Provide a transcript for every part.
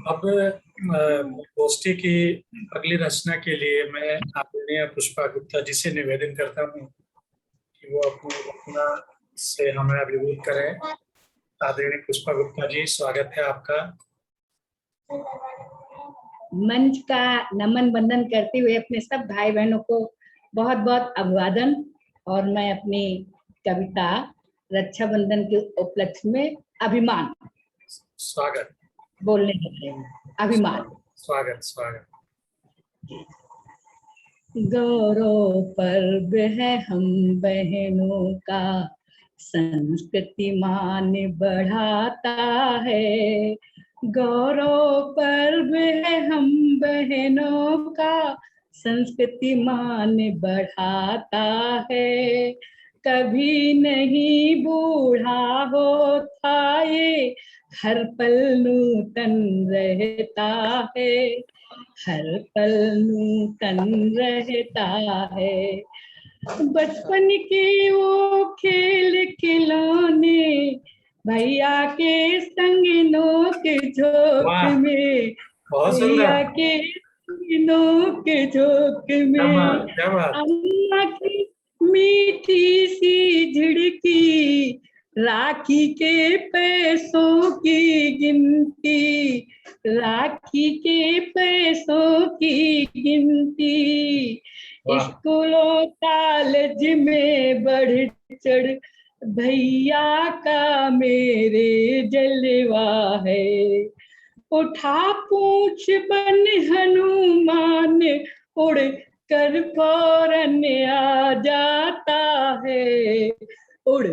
अब गोष्ठी की अगली रचना के लिए मैं आदरणीय पुष्पा गुप्ता जी से निवेदन करता हूँ कि वो अपनी रचना से हमें अभिभूत करें। आदरणीय पुष्पा गुप्ता जी, स्वागत है आपका। मंच का नमन वंदन करते हुए अपने सब भाई बहनों को बहुत बहुत अभिवादन। और मैं अपनी कविता रक्षाबंधन के उपलक्ष्य में अभिमान स्वागत बोलने लगे हैं। अभिमान स्वागत स्वागत। गौरव पर्व है हम बहनों का, संस्कृति मान बढ़ाता है। गौरव पर्व है हम बहनों का, संस्कृति मान बढ़ाता है। कभी नहीं बूढ़ा होता ये, हर पल नूतन रहता है। हर पल नूतन रहता है। बचपन के वो खेल खिलौने, भैया के संग नोक झोंक में, भैया के नोक झोंक में, अम्मा की मीठी सी झिड़की, राखी के पैसों की गिनती, राखी के पैसों की गिनती। स्कूलों कॉलेज में बढ़ चढ़ भैया का मेरे जलवा है। उठा पूछ बन हनुमान, उड़ कर फौरन आ जाता है। उड़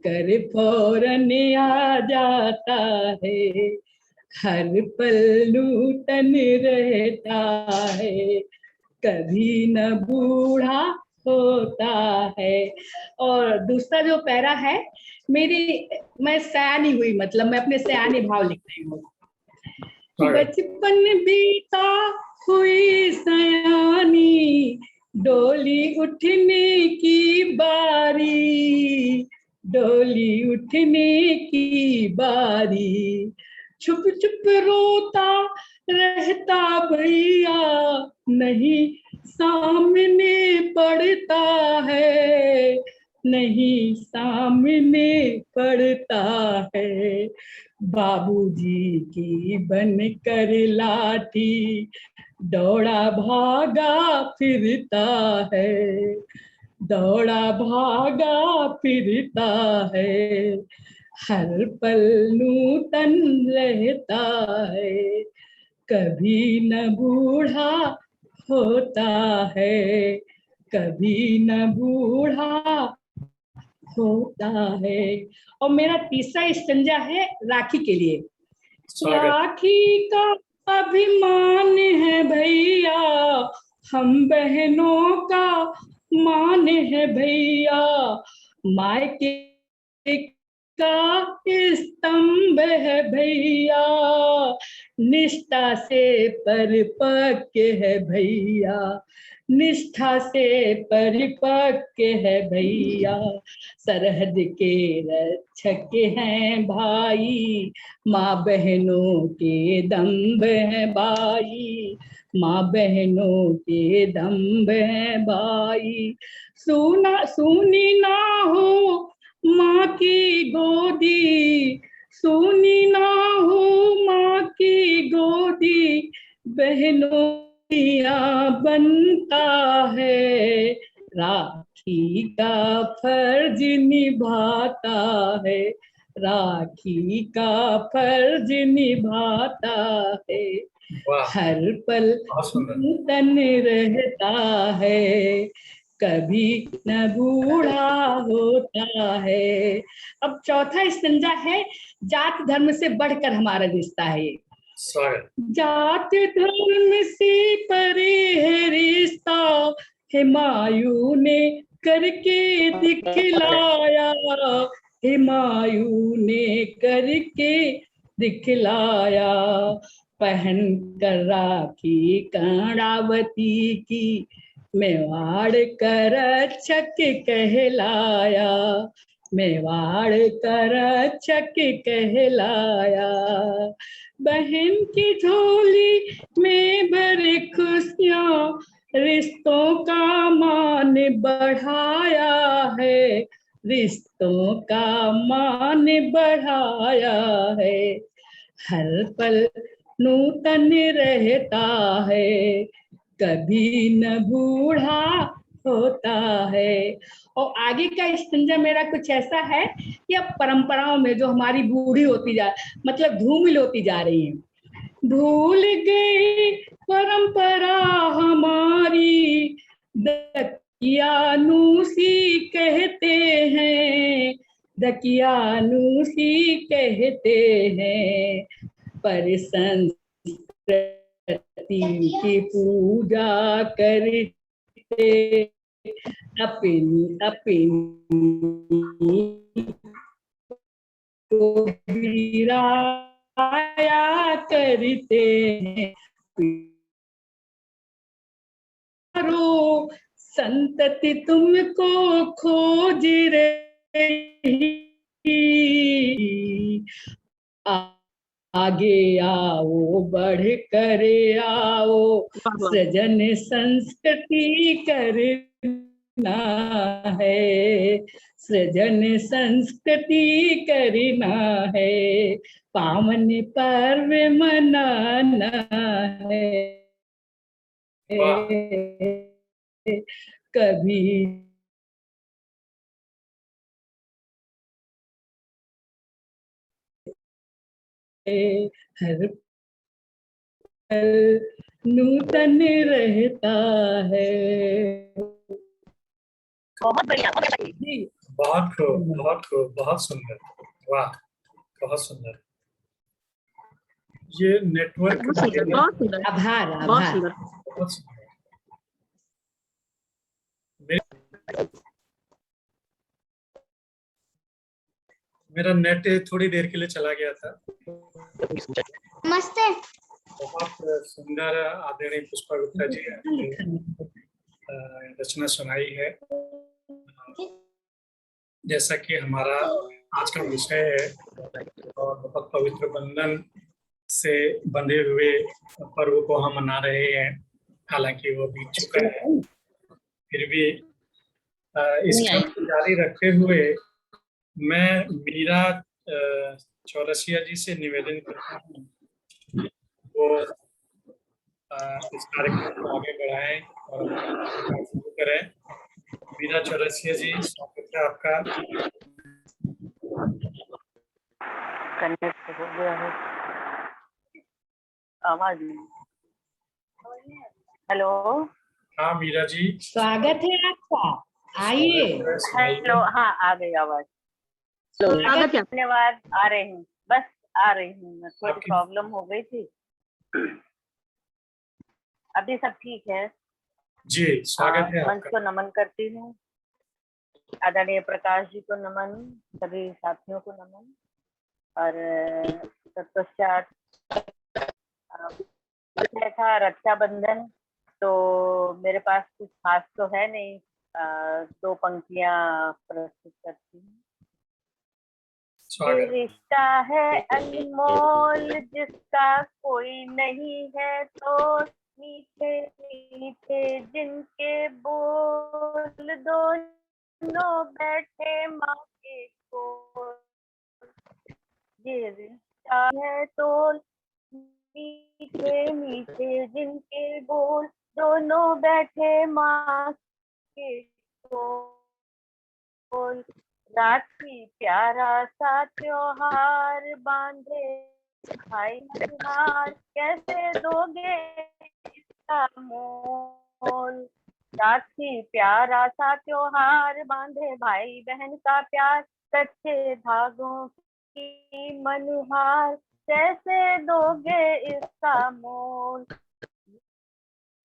कर फौरन आ जाता है। हर पल नूतन रहता है, कभी न बूढ़ा होता है। और दूसरा जो पैरा है, मैं सयानी हुई, मतलब मैं अपने सयानी भाव लिख रही हूँ। बचपन बीता हुई सयानी, डोली उठने की बारी, डोली उठने की बारी। छुप छुप रोता रहता भैया, नहीं सामने पड़ता है, नहीं सामने पड़ता है। बाबूजी की बन कर लाठी, दौड़ा भागा फिरता है, दौड़ा भागा फिरता है। हर पल नूतन रहता है, कभी न बूढ़ा होता है, कभी न बूढ़ा होता है। और मेरा तीसरा स्टंजा है राखी के लिए। राखी का अभिमान है भैया, हम बहनों का मान है भैया। मायके का स्तंभ है भैया, निष्ठा से परिपक्व है भैया, निष्ठा से परिपक्व है भैया। सरहद के रक्षक हैं भाई, माँ बहनों के दम्भ है भाई, माँ बहनों के दम्भ है भाई। सुनी ना हो माँ की गोदी, सुनी ना हो माँ की गोदी, बहनों बनता है। राखी का फर्ज निभाता है, राखी का फर्ज निभाता है। हर पल नूतन रहता है, कभी न बूढ़ा होता है। अब चौथा स्टंजा है, जात धर्म से बढ़कर हमारा रिश्ता है। जात धर्म से परे है रिश्ता, हुमायूं ने करके दिखलाया, हुमायूं ने करके दिखलाया। पहन कर राखी कर्णावती की, मेवाड़ का रक्षक कहलाया, मेवाड़ का रक्षक कहलाया। बहन की झोली में भरे खुशियाँ, रिश्तों का मान बढ़ाया है, रिश्तों का मान बढ़ाया है। हर पल नूतन रहता है, कभी न बूढ़ा होता है। और आगे का स्टैंजा मेरा कुछ ऐसा है कि अब परंपराओं में जो हमारी बूढ़ी होती जा, मतलब धूमिल होती जा रही है, भूल गई परंपरा हमारी, दकियानूसी कहते हैं, दकियानूसी कहते हैं। पर संस्कृति की पूजा करते, अपनी अपनी को गिराया करते हैं। संतति तुमको खोज रही, आगे आओ बढ़ कर आओ, सृजन संस्कृति करना है, सृजन संस्कृति करना है, पावन पर्व मनाना है। कभी हर पल नूतन रहता है। बहुत बढ़िया, जी। बहुत खूब, बहुत खूब, बहुत सुंदर। वाह, बहुत सुंदर। ये नेटवर्क बहुत सुंदर, बहुत सुंदर, आभार बहुत आभार। सुंदर। बहुत सुंदर। मेरा नेट थोड़ी देर के लिए चला गया था। नमस्ते। बहुत सुंदर आदरणीय पुष्पा गुप्ता जी रचना सुनाई है। जैसा कि हमारा आज का विषय है और बहुत पवित्र बंधन से बंधे हुए पर्व को हम मना रहे हैं, हालांकि वो बीत चुका है, फिर भी इस क्रम को जारी रखते हुए मैं मीरा चौरसिया जी से निवेदन करता हूँ वो इस कार्यक्रम को आगे बढ़ाएं और शुरू करें। मीरा चौरसिया जी, स्वागत है आपका। कनेक्ट हो गया है, आवाज नहीं। हेलो, हाँ मीरा जी, स्वागत है आपका, आइए। हेलो, हाँ आ गई आवाज। स्वागत है। धन्यवाद, आ रही हूँ, बस आ रही हूँ, थोड़ी प्रॉब्लम हो गई थी। अभी सब ठीक है जी, स्वागत है मंच आपका। को नमन करती हूँ, आदरणीय प्रकाश जी को नमन, सभी साथियों को नमन। और तत्पश्चात विषय था रक्षाबंधन, तो मेरे पास कुछ खास तो है नहीं, दो पंक्तियां प्रस्तुत करती हूँ। ये रिश्ता है अनमोल जिसका कोई नहीं है, तो मीठे मीठे जिनके बोल दोनों बैठे माँ के कोल। ये रिश्ता है तो मीठे मीठे जिनके बोल दोनों बैठे माँ के कोल। राखी प्यारा सा त्योहार बांधे भाई त्योहार, कैसे दोगे इसका मोल। राखी प्यारा सा त्योहार बांधे भाई बहन का प्यार, कच्चे धागों की मनुहार, कैसे दोगे इसका मोल।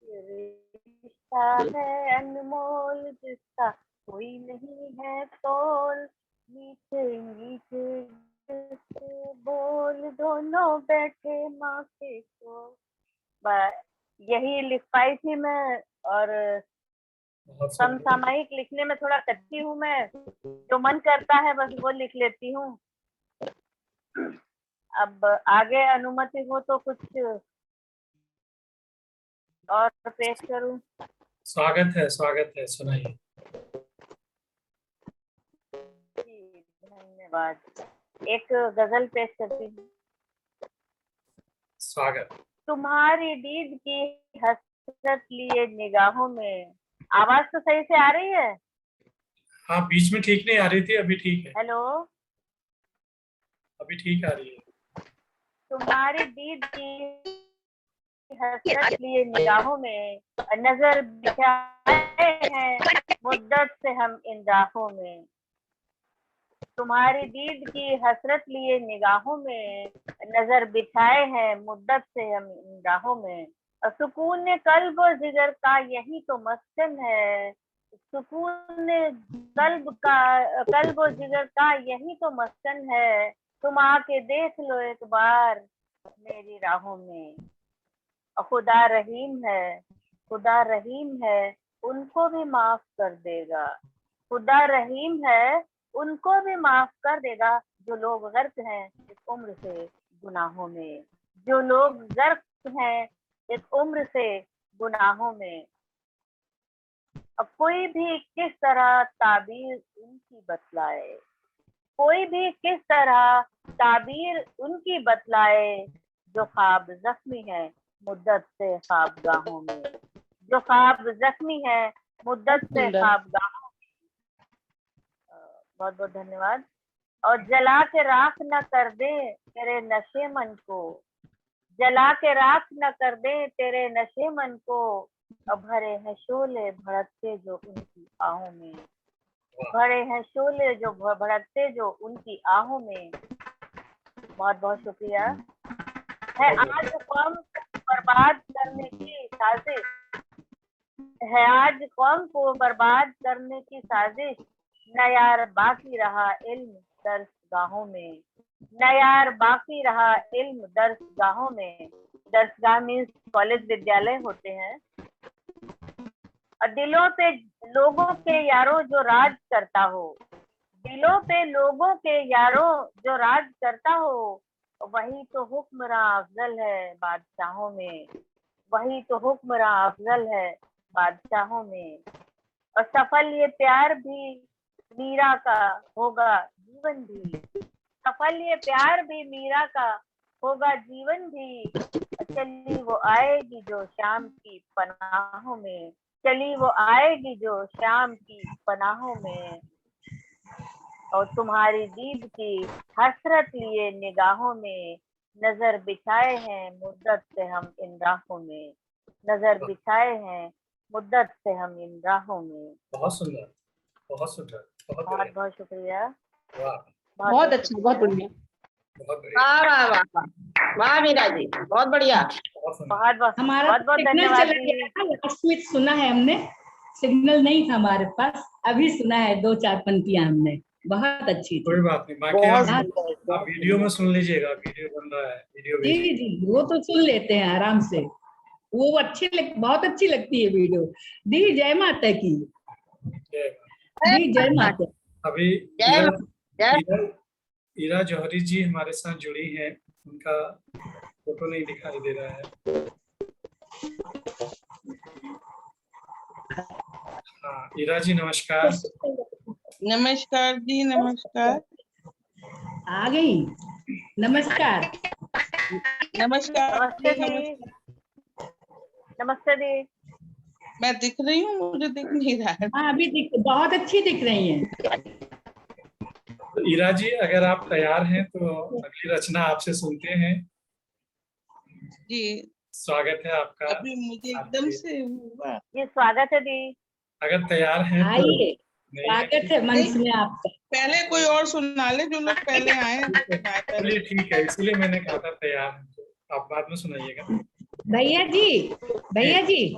रिश्ता है अनमोल जिसका कोई नहीं है तोल, मीठे मीठे जिसके बोल दोनों बैठे माँ के कोल। यही लिख पाई थी मैं, और बहुत सुंदर। समसामयिक लिखने में थोड़ा कच्ची हूँ मैं, जो मन करता है बस वो लिख लेती हूँ। अब आगे अनुमति हो तो कुछ और पेश करूँ। स्वागत है, स्वागत है, सुनाइए। जी, धन्यवाद। एक गजल पेश करती हूँ। स्वागत। तुम्हारी दीद की हसरत लिए निगाहों में। आवाज तो सही से आ रही है? हाँ, बीच में ठीक नहीं आ रही थी, अभी ठीक है, हेलो। अभी ठीक आ रही है। तुम्हारी दीद की हसरत लिए निगाहों में, नजर बिछाए हैं मुद्दत से हम इन राहों में। तुम्हारी दीद की हसरत लिए निगाहों में, नजर बिछाए हैं मुद्दत से हम इन राहों में। सुकून कल्ब और जिगर का यही तो मस्कन है। सुकून कल्ब और जिगर का यही तो मस्कन है। तुम आके देख लो एक बार मेरी राहों में। खुदा रहीम है, खुदा रहीम है, उनको भी माफ कर देगा। खुदा रहीम है, उनको भी माफ कर देगा। जो लोग गर्क हैं इस उम्र से गुनाहों में, जो लोग गर्क हैं इस उम्र से गुनाहों में। अब कोई भी किस तरह ताबीर उनकी बतलाए, कोई भी किस तरह ताबीर उनकी बतलाए। जो ख्वाब जख्मी है मुद्दत से ख्वाबगाहों में, जो ख्वाब जख्मी है मुद्दत से ख्वाबगाहों में। बहुत बहुत धन्यवाद। और जला के राख न कर दे तेरे नशे मन को, जला के राख न कर दे तेरे नशे मन को। भरे हैं शोले भड़कते जो उनकी आहों में, भरे हैं शोले जो भड़कते जो उनकी आहों में। बहुत बहुत शुक्रिया। है आज कौम को बर्बाद करने की साजिश, है आज कौम को बर्बाद करने की साजिश। न यार बाकी रहा इल्म दरसगाहों में, न यार बाकी रहा इल्म दरसगाहों में। दरसगाह मीन्स कॉलेज विद्यालय होते हैं। और दिलों पे लोगों के यारों जो राज करता हो, दिलों पे लोगों के यारों जो राज करता हो। वही तो हुक्मरां अफजल है बादशाहों में, वही तो हुक्मरां अफजल है बादशाहों में। और सफल ये प्यार भी मीरा का होगा जीवन भी, सफल ये प्यार भी मीरा का होगा जीवन भी। चली वो आएगी जो शाम की पनाहों में, चली वो आएगी जो शाम की पनाहों में। और तुम्हारी दीद की हसरत लिए निगाहों में, नजर बिछाए हैं मुद्दत से हम इन राहों में, नजर बिछाए हैं मुद्दत से हम इन राहों में। बहुत सुंदर, बहुत सुंदर, बहुत बहुत बढ़िया। बहुत शुक्रिया। वाह, बहुत अच्छा, बहुत बढ़िया। बहुत बढ़िया, वाह वाह वाह वाह वाह मीरा जी, बहुत बढ़िया। बहुत सुंदर। बहुत बहुत हमारा बहुत बहुत सिग्नल धन्यवाद चला दी। गया था, लास्ट में सुना है हमने, सिग्नल नहीं था हमारे पास, अभी सुना है 2-4 पंक्तियां हमने, बहुत अच्छी थी। कोई बात नहीं, बाकी बहुत आप सुंदर, आप वीडियो में सुन लीजिएगा, वीडियो बन रहा है, वीडियो जी भेजिए। जी, वो तो सुन लेते हैं आराम से, वो बहुत अच्छी लगती है वीडियो। दी जय माता की, दी जय माता। अभी जय इरा, जय इरा, इरा जौहरी जी हमारे साथ जुड़ी हैं, उनका फोटो नहीं दिखाई दे रहा है। हाँ, इरा जी नमस्कार। नमस्कार जी, नमस्कार आ गई, नमस्कार। नमस्कार नमस्ते जी, दी, नमस्कार। नमस्ते दी। मैं दिख रही हूँ, मुझे दिख नहीं रहा है। हाँ अभी बहुत अच्छी दिख रही हैं। तो इरा जी, अगर आप तैयार हैं तो अगली रचना आपसे सुनते हैं। जी, स्वागत है आपका। अभी मुझे एकदम से हुआ। जी स्वागत है दी। अगर तैयार हैं तो आइए, नहीं स्वागत है मंच में आपका। पहले कोई और सुना ले, जो लोग पहले आए हैं वो सुनाए पहले। चलिए ठीक है, इसलिए मैंने कहा था तैयार हैं तो आप बाद में सुनाइएगा। भैया जी,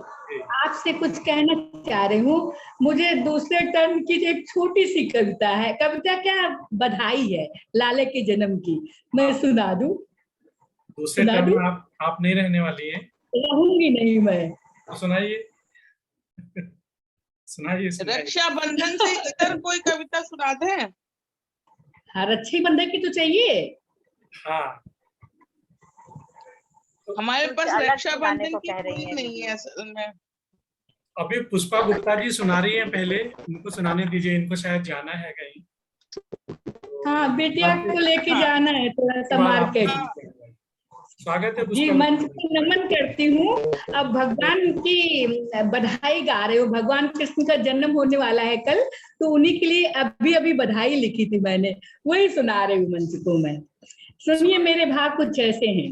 आपसे कुछ कहना चाह रही हूँ। मुझे दूसरे टर्म की एक छोटी सी कविता है, कविता क्या, बधाई है लाले के जन्म की, मैं सुना दूं? दूसरे सुना टर्म दूं? में आप नहीं रहने वाली हैं रहूंगी नहीं मैं। तो सुनाइए। सुनाइए सुनाइए। रक्षाबंधन से इतर कोई कविता सुना दें? हाँ, रक्षाबंधन की तो चाहिए। हाँ हमारे कुछ पास अलग सुनाने रक्षाबंधन को की कह रही कोई हैं नहीं दीदी। है असल में। अभी पुष्पा गुप्ता जी सुना रही हैं, पहले इनको सुनाने दीजिए, इनको शायद जाना है कहीं। हाँ, बेटिया को लेके हाँ। जाना है थोड़ा सा बाद मार्केट। आपका स्वागत है जी, पुष्पा मंच गुप्ता को नमन करती हूँ। अब भगवान की बधाई गा रहे हो, भगवान कृष्ण का जन्म होने वाला है कल, तो उन्हीं के लिए अभी अभी बधाई लिखी थी मैंने, वही सुना रही हूँ मंच को मैं। सुनिए, मेरे भाव कुछ ऐसे हैं।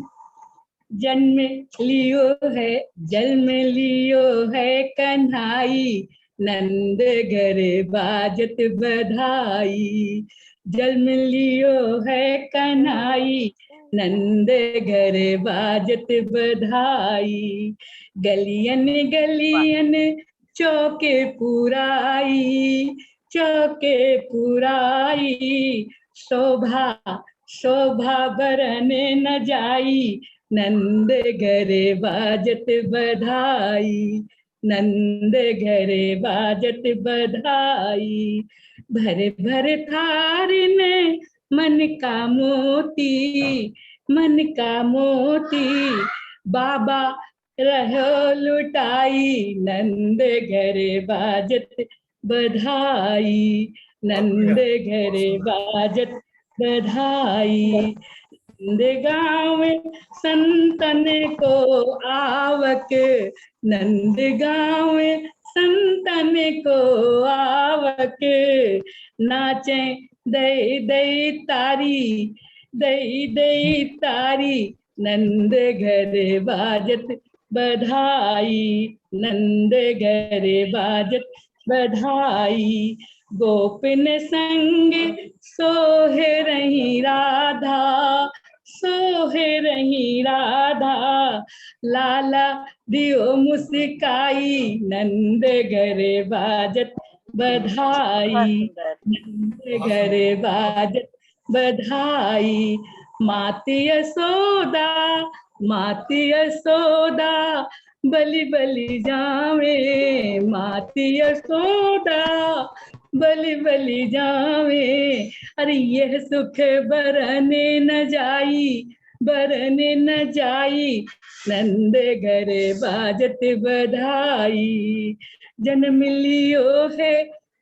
जन्म लियो है, जन्म लियो है कन्हाई, नंद घर बाजत बधाई। जन्म लियो है कन्हाई, नंद घर बाजत बधाई। गलियन गलियन चौके पुराई, चौके पुराई। शोभा शोभा बरने न जाई, नंद घरे बाजत बधाई, नंद घरे बाजत बधाई। भर भर थार में मन का मोती, मन का मोती। बाबा रहो लुटाई, नंद घरे बाजत बधाई, नंद घरे बाजत बधाई। नंद गाँव संतन को आवक, नंद गाँव संतन को आवक। नाचे दई दई तारी, दई दई तारी, नंद घर बाजत बधाई, नंद घर बाजत बधाई। गोपिन संग सोहे रही राधा, सोहे रही राधा। लाला दियो मुस्काई, नंद घरे बाजत बहुत बधाई, सुंदर। नंद घरे बाजत बधाई। माती यशोदा, माती यशोदा, बलि बलि जावे, माती यशोदा, बलि बलि जावे। अरे यह सुख बरने न जाई, बरने न जाई, नंद घरे बाजत बधाई। जन्म लियो है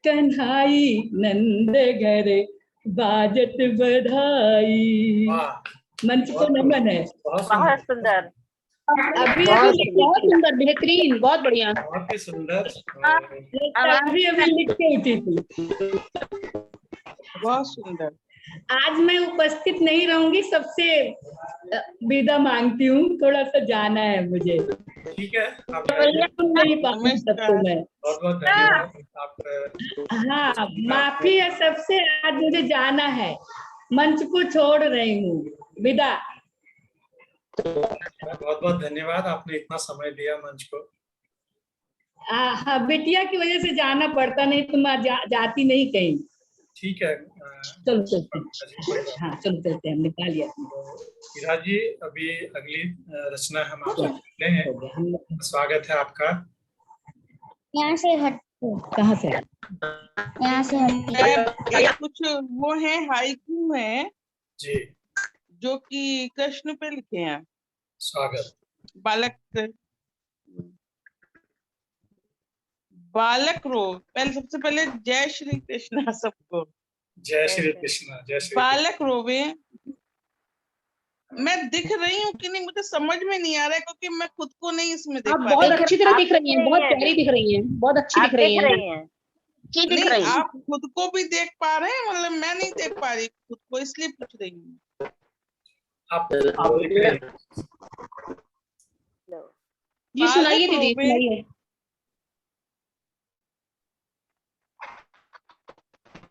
कन्हाई, नंद घरे बाजत बधाई। वाह, मंच को नमन है। बहुत सुंदर। अभी बहुत अभी बहुत सुंदर, बेहतरीन, बहुत बढ़िया। बहुत ही सुंदर। और अभी अभी लिख के उठी थी। बहुत सुंदर। आज मैं उपस्थित नहीं रहूंगी, सबसे विदा मांगती हूँ, थोड़ा सा जाना है मुझे, ठीक है, आप सुन नहीं पाऊंगी सबको नमस्कार। मैं। बहुत बहुत धन्यवाद। आप हाँ, माफी है सबसे, आज मुझे जाना है, मंच को छोड़ रही हूँ, विदा। बहुत बहुत धन्यवाद, आपने इतना समय दिया मंच को। हाँ, बिटिया की वजह से जाना पड़ता, नहीं तो मैं जाती नहीं कहीं। ठीक है। चलो चलते हैं, हाँ चलो चलते हैं, हम निकाल लिया। तो ईरा जी, अभी अगली रचना हम आपसे ले हैं। हो गया, हम लोग स्वागत है आपका। यहाँ से हट, कहाँ से? यहाँ से हट। एक कुछ वो है, हाइकू है जी, जो कि कृष्ण पे लिखे हैं। स्वागत। बालक बालक रो, पहले सबसे पहले जय श्री कृष्ण सबको। जय श्री कृष्ण, जय श्री कृष्ण। बालक रोवे, मैं दिख रही हूँ कि नहीं मुझे समझ में नहीं आ रहा है, क्योंकि मैं खुद को नहीं इसमें देख आप पा बहुत रही। अच्छी तरह आप दिख रही हैं, बहुत दिख रही प्यारी हैं दिख रही हैं, बहुत अच्छी आप दिख रही दिख हैं, रही हैं। अच्छी दिख नहीं, रही हैं। आप खुद को भी देख पा रहे हैं, मतलब मैं नहीं देख पा रही खुद को, इसलिए पूछ रही हूँ। आप दिख रहे हैं। लो। जी सुनाइए बालक दीदी, रोवे, सुनाइए।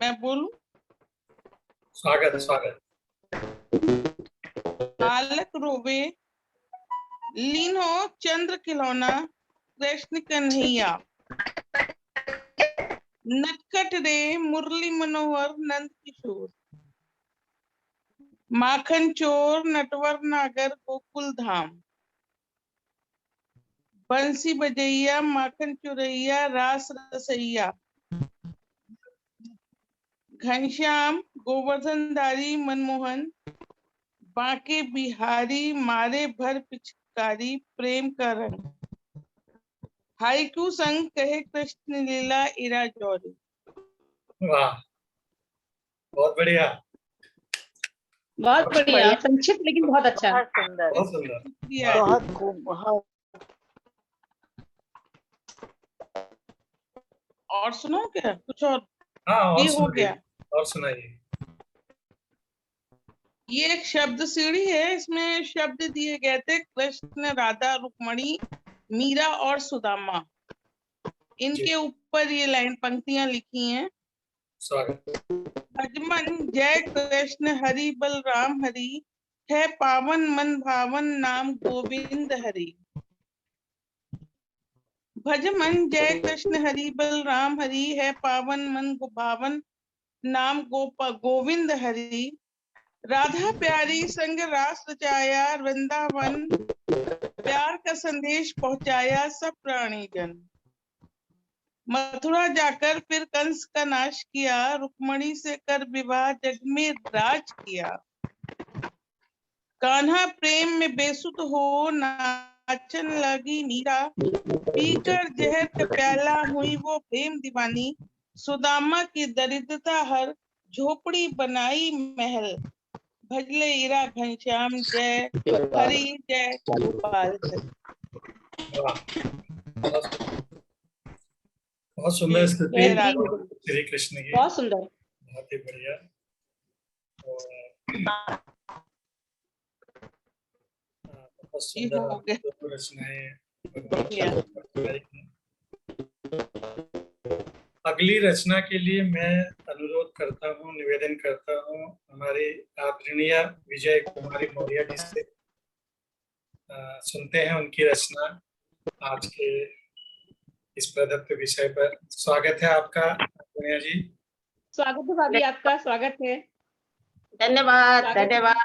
मैं बोलूं? स्वागत स्वागत। बालक रोवे, लीनो चंद्र खिलौना, कृष्ण कन्हैया। नटखट रे मुरली मनोहर नंद किशोर। माखन चोर नटवर नागर गोकुल धाम। बंसी बजैया माखन चुरैया रास रसैया। घनश्याम गोवर्धनधारी मनमोहन, बांके बिहारी मारे भर पिचकारी प्रेम का रंग। हाइकू संग कहे कृष्ण लीला इरा जौरी। वाह, बहुत बढ़िया, बहुत बढ़िया, संक्षिप्त लेकिन बहुत अच्छा। बहुत सुंदर। बहुत सुंदर। किया है। बहुत खूब, बहुत। और सुनो क्या कुछ और? हाँ, और ये हो सुनाइए, गया। और सुनाइए। ये एक शब्द सीढ़ी है, इसमें शब्द दिए गए थे कृष्ण, राधा, रुक्मणी, मीरा और सुदामा। इनके ऊपर ये लाइन पंक्तियां लिखी हैं। स्वागत। भजमन जय कृष्ण हरि बलराम हरि, है पावन मन भावन नाम गोविंद हरि। भजमन जय कृष्ण हरि बलराम हरि, है पावन मन भावन नाम गोविंद हरि। राधा प्यारी संग रास रचाया वृंदावन, प्यार का संदेश पहुंचाया सब प्राणी जन। मथुरा जाकर फिर कंस का नाश किया, रुक्मणी से कर विवाह जग में राज किया। कान्हा प्रेम में बेसुध हो नाचन लगी मीरा, पीकर जहर का प्याला हुई वो प्रेम दीवानी। सुदामा की दरिद्रता हर झोपड़ी बनाई महल, भजले इरा घनश्याम जय हरि जय गोपाल। बहुत सुंदर स्तुति जय राधे। श्री कृष्ण की, बहुत सुंदर। बहुत ही बढ़िया। बहुत ये हो सुंदर गया। रचनाएं भगवान की। अगली रचना के लिए मैं अनुरोध करता हूँ, निवेदन करता हूँ हमारी आदरणीय विजय कुमारी मौर्य जी से। सुनते हैं उनकी रचना आज के इस प्रदत्त विषय पर। स्वागत है आपका दुनिया जी। स्वागत है भाभी, आपका स्वागत है। धन्यवाद धन्यवाद।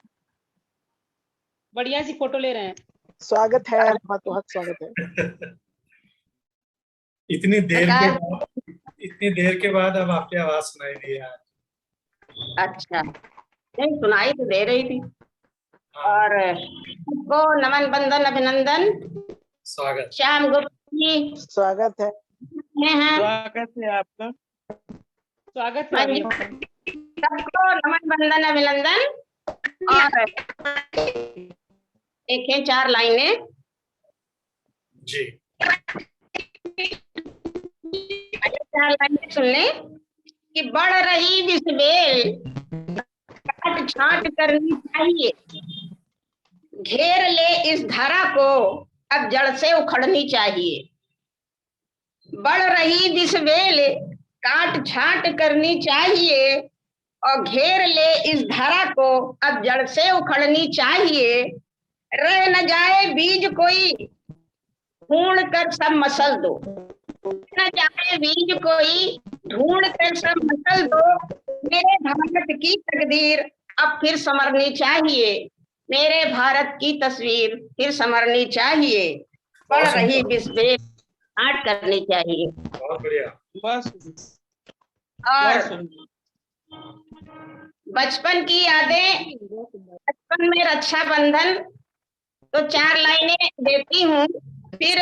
बढ़िया सी फोटो ले रहे हैं। स्वागत है, बहुत बहुत स्वागत है। इतनी देर के बाद अब आपकी आवाज सुनाई दी है। अच्छा, नहीं सुनाई तो दे रही थी। और सबको नमन बंदन अभिनंदन। स्वागत। श्याम गुप्ता जी स्वागत है। हैं। स्वागत है आपका। स्वागत है हाँ जी, सबको नमन बंदन अभिनंदन। और देखें 4 लाइनें जी। 4 लाइनें सुन लें कि बढ़ रही बिस्बेल काट छांट करनी चाहिए, घेर ले इस धरा को अब जड़ से उखड़नी चाहिए। बढ़ रही बिस्बेल काट छांट करनी चाहिए और घेर ले इस धरा को अब जड़ से उखड़नी चाहिए। रह न जाए बीज कोई ढूंढ कर सब मसल दो, न जाए बीज कोई ढूंढ कर सब मसल दो। मेरे भारत की तकदीर अब फिर संवरनी चाहिए, मेरे भारत की तस्वीर फिर संवरनी चाहिए। बढ़ रही बिस्बेल काट करनी चाहिए। बहुत बढ़िया। बस। और बचपन की यादें, बचपन में रक्षाबंधन, तो 4 लाइनें देती हूँ। फिर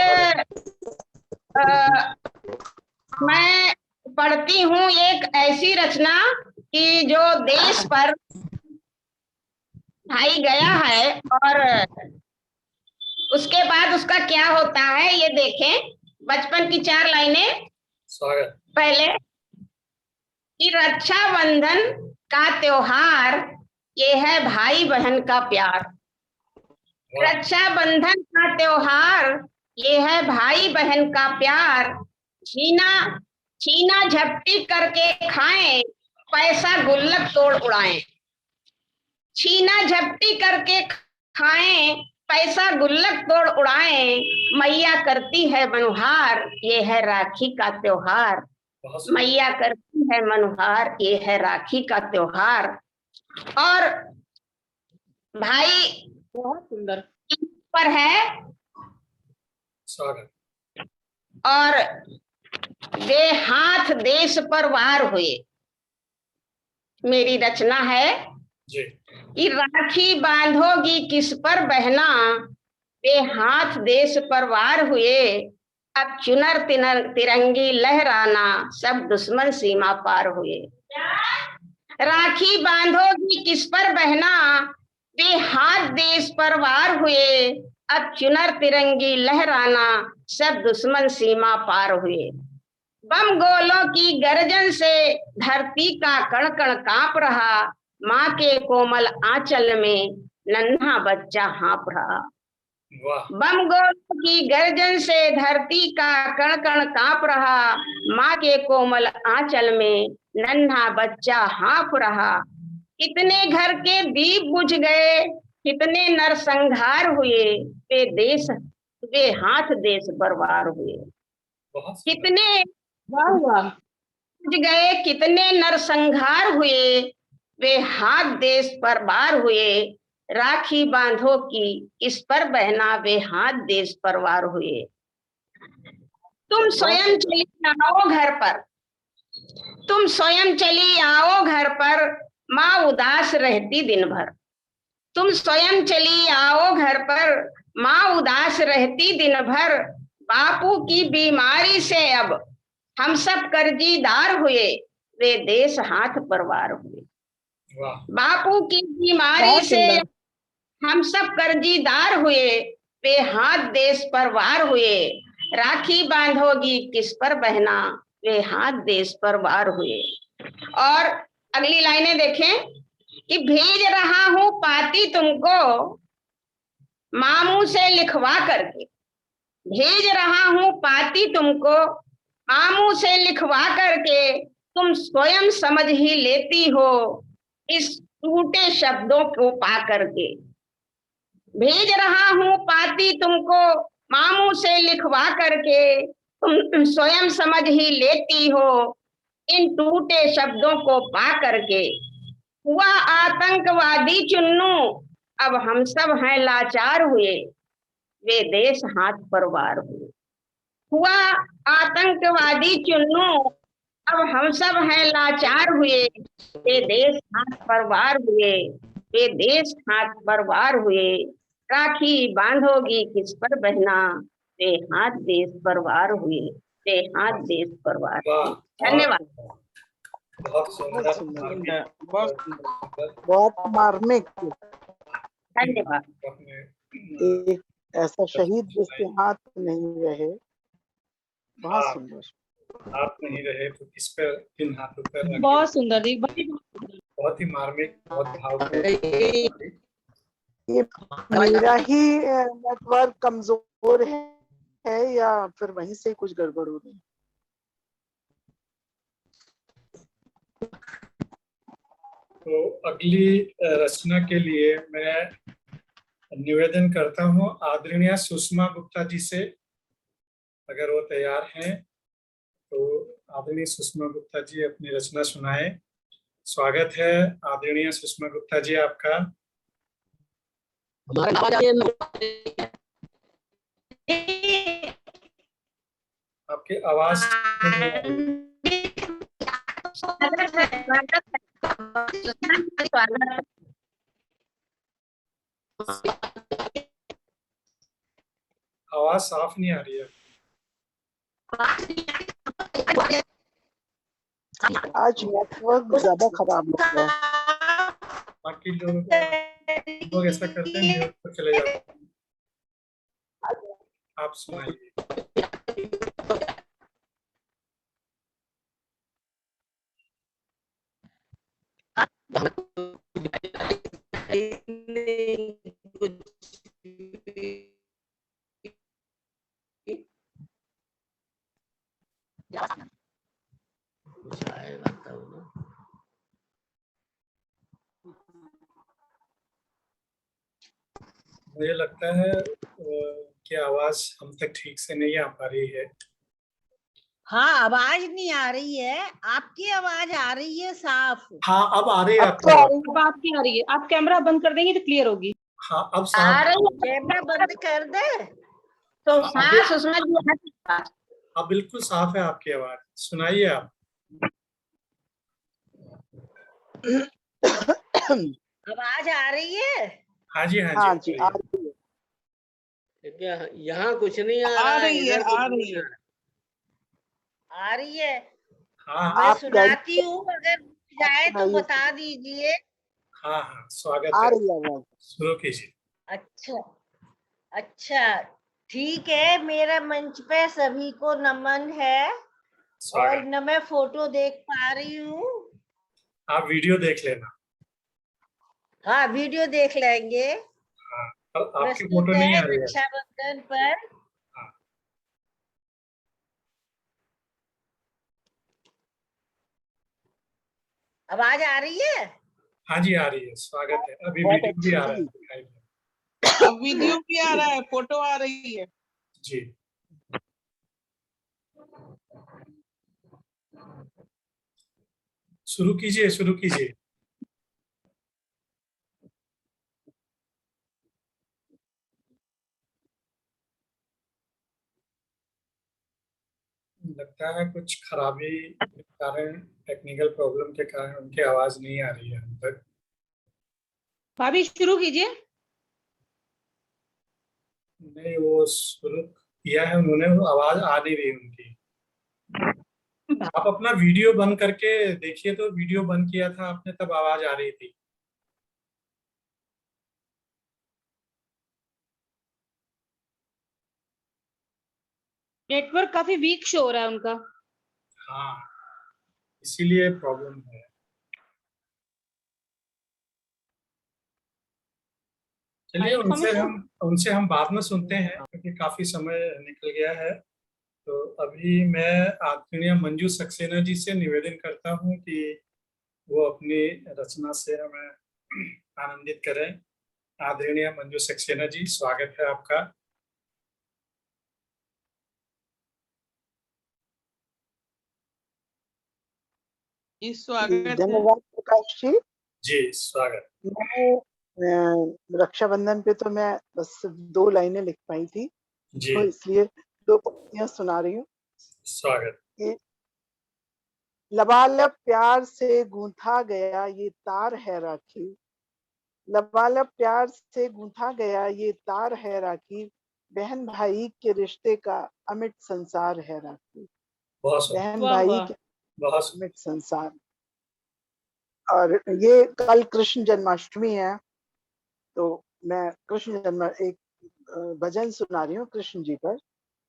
मैं पढ़ती हूँ एक ऐसी रचना कि जो देश पर ढाई गया है और उसके बाद उसका क्या होता है ये देखें। बचपन की 4 लाइनें। स्वागत। पहले कि रक्षाबंधन का त्योहार ये है भाई बहन का प्यार। रक्षाबंधन का त्योहार ये है भाई बहन का प्यार। छीना झपटी करके खाएं, पैसा गुल्लक तोड़ उड़ाएं। छीना झपटी करके खाएं, पैसा गुल्लक तोड़ उड़ाएं। मैया करती है मनुहार ये है राखी का त्योहार। मैया करती है मनुहार ये है राखी का त्योहार। और भाई बहुत सुंदर पर है स्वागत। और वे हाथ देश पर वार हुए। मेरी रचना है जी। कि राखी बांधोगी किस पर बहना, वे हाथ देश पर वार हुए, अब चुनर तिरंगी लहराना, सब दुश्मन सीमा पार हुए। राखी बांधोगी किस पर बहना, वे हाथ देश पर वार हुए, अब चुनर तिरंगी लहराना, सब दुश्मन सीमा पार हुए। बम गोलों की गर्जन से धरती का कण कण कांप रहा, माँ के कोमल आंचल में नन्हा बच्चा हाँप रहा। वाह। बम गोलों की गर्जन से धरती का कण कण कांप रहा, माँ के कोमल आंचल में नन्हा बच्चा हाँफ रहा। कितने घर के दीप बुझ गए, कितने नरसंहार हुए, वे हाथ देश पर वार हुए। बहुत कितने वाह वाह। बुझ गए, कितने नरसंहार हुए, वे हाथ देश पर वार हुए। राखी बांधो की इस पर बहना, वे हाथ देश पर वार हुए। तुम स्वयं चली आओ घर पर, तुम स्वयं चली आओ घर पर, माँ उदास रहती दिन भर। तुम स्वयं चली आओ घर पर, माँ उदास रहती दिन भर। बापू की बीमारी से अब हम सब कर्जीदार हुए, वे देश हाथ पर वार हुए। वाह। बापू की बीमारी बहुत से सुंदर। हम सब कर्जीदार हुए, वे हाथ देश पर वार हुए। राखी बांधोगी किस पर बहना, वे हाथ देश पर वार हुए। और अगली लाइनें देखें कि भेज रहा हूं पाती तुमको, मामू से लिखवा करके। भेज रहा हूं पाती तुमको, मामू से लिखवा करके, तुम स्वयं समझ ही लेती हो इस टूटे शब्दों को पा करके। भेज रहा हूं पाती तुमको, मामू से लिखवा करके, तुम स्वयं समझ ही लेती हो इन टूटे शब्दों को पा करके। हुआ आतंकवादी चुन्नू, अब हम सब हैं लाचार हुए, वे देश हाथ पर वार हुए। हुआ आतंकवादी चुन्नू, अब हम सब हैं लाचार हुए, वे देश हाथ पर वार हुए, वे देश हाथ पर वार हुए। राखी बांधोगी किस पर बहना, वे हाथ देश पर वार हुए, वे हाथ देश पर वार हुए। वाह। धन्यवाद। बहुत बहुत सुंदर, सुंदर, मार्मिक, बहुत बहुत मार्मिक। धन्यवाद। अपने एक ऐसा शहीद जिसके हाथ नहीं रहे। बहुत हाँ। सुंदर। हाथ नहीं रहे तो किस पर किन हाथों पर रखे। बहुत सुंदर जी। बहुत ही मार्मिक, बहुत भावपूर्ण। ये मेरा ही नेटवर्क कमजोर है या फिर वहीं से कुछ गड़बड़ हो रही है? तो अगली रचना के लिए मैं निवेदन करता हूं आदरणीय सुषमा गुप्ता जी से, अगर वो तैयार हैं तो आदरणीय सुषमा गुप्ता जी अपनी रचना सुनाए। स्वागत है आदरणीय सुषमा गुप्ता जी आपका। आपकी आवाज आवाज साफ नहीं आ रही है। आज नेटवर्क ज्यादा खराब लग रहा है। बाकी लोग ऐसा करते हैं, म्यूट पर चले जाते हैं। आप सुनाइए। मुझे लगता है कि आवाज हम तक ठीक से नहीं आ पा रही है। हाँ, आवाज नहीं आ रही है, आपकी आवाज आ रही है साफ। हाँ अब आ रही है अब तो आपकी। अब आपकी आ रही है। आप कैमरा बंद कर देंगे तो क्लियर होगी। हाँ अब आ साफ। रही है। कैमरा बंद कर दे। तो हाँ, सांस उसमें भी आती है। हाँ, बिल्कुल साफ है आपकी आवाज, सुनाइए आप। आवाज आ रही है? हाँ जी, हाँ जी, हाँ आ जी रही आ है। रही है। क्या यहाँ कुछ नहीं आ आ रहा है, रही है, इधर कुछ आ नहीं रही आ है। रहा। आ रही है? हाँ, मैं आप सुनाती हूँ, अगर आप जाए तो सुनाइए। बता दीजिए। हाँ, हाँ, स्वागत आ है, रही है आवाज। शुरू कीजिए। अच्छा, अच्छा, ठीक है। मेरा मंच पे सभी को नमन है, और स्वागत। न मैं फोटो देख पा रही हूँ। आप वीडियो देख लेना। हाँ, वीडियो देख लेंगे। हाँ, अब आपकी प्रस्तुत फोटो नहीं है आ रही है। रक्षाबंधन पर। हाँ, आवाज आ रही है? हाँ जी, आ रही है, स्वागत है। अभी बहुत वीडियो भी अच्छी आ रहा है, जी। दिखाई दे रहा अब वीडियो भी आ रहा है, फोटो आ रही है। है। जी, शुरू कीजिए, शुरू कीजिए। लगता है कुछ खराबी के कारण, टेक्निकल प्रॉब्लम के कारण उनकी आवाज नहीं आ रही है हम तक। भाभी शुरू कीजिए। नहीं, वो शुरू किया है उन्होंने, वो आवाज आ नहीं रही उनकी। आप अपना वीडियो बंद करके देखिए, तो वीडियो बंद किया था आपने, तब आवाज आ रही थी। नेटवर्क काफी वीक शो हो रहा है उनका। हाँ, इसीलिए प्रॉब्लम है। चलिए, इन्फॉर्मेशन। उनसे हम बाद में सुनते हैं, क्योंकि काफी समय निकल गया है। तो अभी मैं आदरणीय मंजू सक्सेना जी से निवेदन करता हूँ कि वो अपनी रचना से हमें आनंदित करें। आदरणीय मंजू सक्सेना जी, स्वागत है आपका। जी जी, स्वागत है। धन्यवाद प्रकाश जी। जी, स्वागत। रक्षाबंधन पे तो मैं बस 2 लाइनें लिख पाई थी, जी, तो इसलिए 2 पंक्तियां सुना रही हूँ। स्वागत। कि लबालब प्यार से गूंथा गया ये तार है राखी, लबालब प्यार से गूंथा गया ये तार है राखी, बहन भाई के रिश्ते का अमिट संसार है राखी, बहुत सुंदर, बहन वाह भाई वाह। के बहुत सुंदर। अमिट संसार। और ये कल कृष्ण जन्माष्टमी है, तो मैं कृष्ण जन्म एक भजन सुना रही हूँ कृष्ण जी पर।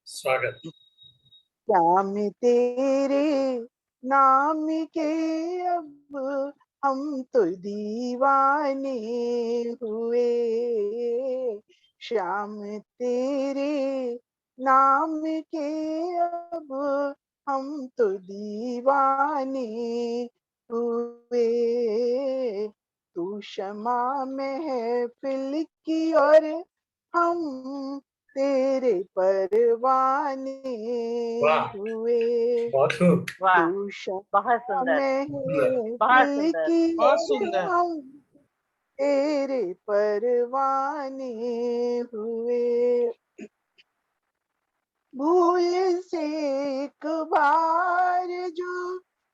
स्वागत। श्याम तेरे नाम के अब हम तो दीवाने हुए, श्याम तेरे नाम के अब हम तो दीवाने हुए, तू क्षमा महफिल की और हम तेरे परवाने वाह, हुए, बहुत खूब। वाह, तू क्षमा बहुत सुंदर, सुंदर। बहुत महफिल सुंदर। की बहुत और सुंदर। हम तेरे परवाने हुए, भूल से एक बार जो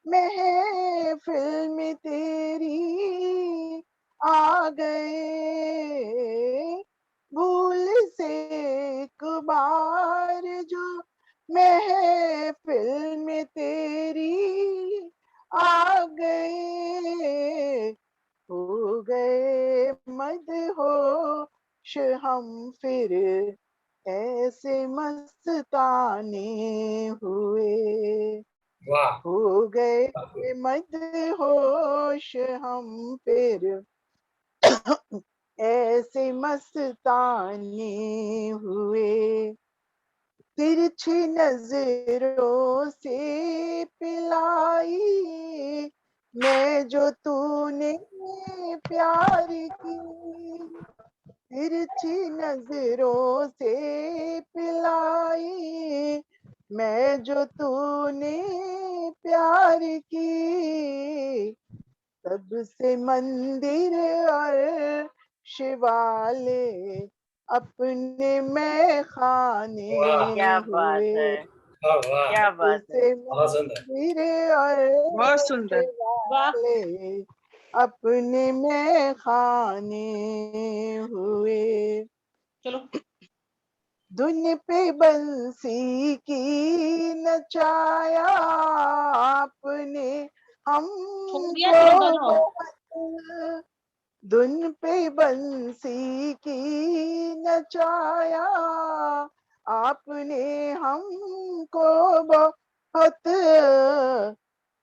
महफिल में तेरी आ गए, भूल से एक बार जो महफिल में तेरी आ गए, हो गए मदहोश हम फिर ऐसे मस्ताने हुए, वाह, हो बहुत गए खूब। मदहोश हम फिर ऐसे मस्ताने हुए, तिरछी नजरों से पिलाई मैं जो तूने प्यार की, तिरछी नजरों से पिलाई मैं जो तूने प्यार की, तब से मंदिर और शिवाले अपने में खाने वाह क्या बात हुए, है, वाह वाह, क्या बात है। से बहुत सुंदर। मंदिर और बहुत सुंदर। वाह वाले अपने में खाने हुए। चलो धुन पे बंसी की नचाया आपने छोड़ दिया, चलो गा हमको जाओ। बहुत। धुन पे बंसी की नचाया आपने हमको बहुत।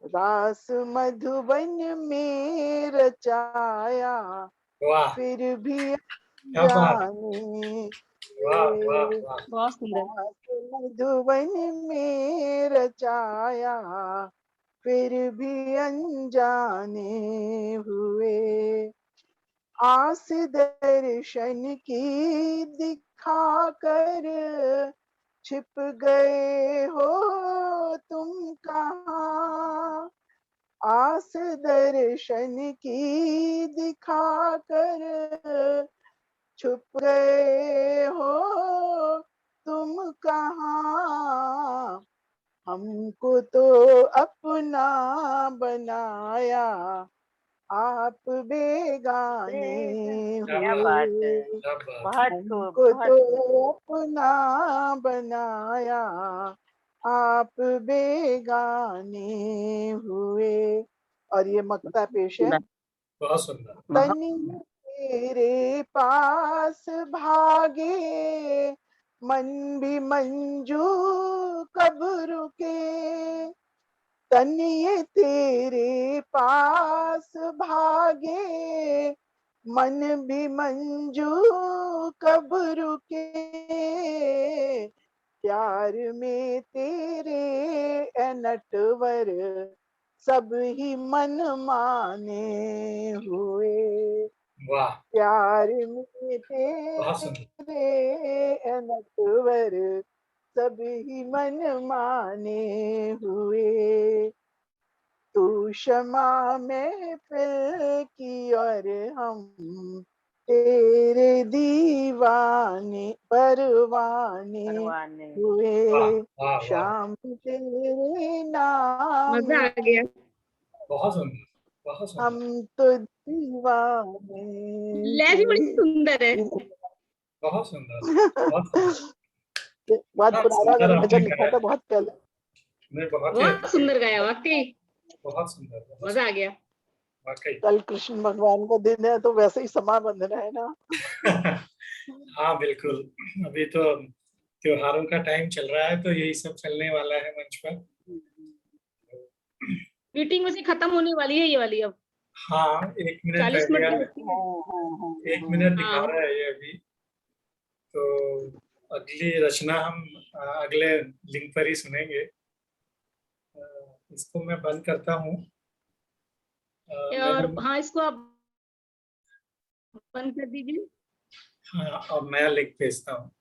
रास मधुबन में रचाया वाह फिर भी क्या बात, जाने वाह वाह वाह, बहुत सुंदर। रास मधुबन में रचाया फिर भी अनजाने हुए। आस दर्शन की दिखाकर छिप गए हो तुम कहाँ। आस दर्शन की दिखाकर छुप गए हो तुम कहाँ। हमको तो अपना बनाया आप बेगाने क्या क्या बात, बात है, हुए। क्या बात, बहुत खूब, हमको बहुत तो खूब। अपना बनाया आप बेगाने हुए। और ये मक्ता पेश है। बहुत सुंदर। तनी तेरे पास भागे मन भी मंजू कब रुके। तन ये तेरे पास भागे मन भी मंजू कब रुके। प्यार में तेरे ए नटवर सब ही मन माने हुए। वाह प्यार में बहुत सुंदर, तेरे ए नटवर सब ही मन माने हुए। तू क्षमा में फिर की और हम तेरे दीवाने परवाने परवाने। हुए। वाह वाह वाह, शाम तेरे नाम मजा आ गया। बहुत सुंदर, बहुत सुंदर, हम तो दीवाने लय भी बड़ी सुंदर है। हुए। बहुत सुंदर, बहुत सुंदर। बहुत बहुत पुराना सुंदर गाना आपने भजन लिखा गाया, था बहुत पहले। मैं बहुत ही बहुत सुंदर गाया वाकई, बहुत सुंदर, बहुत मजा आ सुंदर, गया। वाकई। कल कृष्ण भगवान का दिन है तो वैसे ही समा बंधना है ना। हाँ बिल्कुल, अभी तो त्योहारों का टाइम चल रहा है तो यही सब चलने वाला है मंच पर। मीटिंग में से खत्म होने वाली है ये वाली अब। हाँ 1 मिनट रह 40 मिनट गया की है, होती है। हाँ 1 मिनट दिखा हाँ रहा है ये अभी। तो अगली रचना हम अगले लिंक पर ही सुनेंगे। इसको मैं बंद करता हूँ। और मैं हाँ, इसको आप बंद कर दीजिए। हाँ अब नया लिंक भेजता हूँ।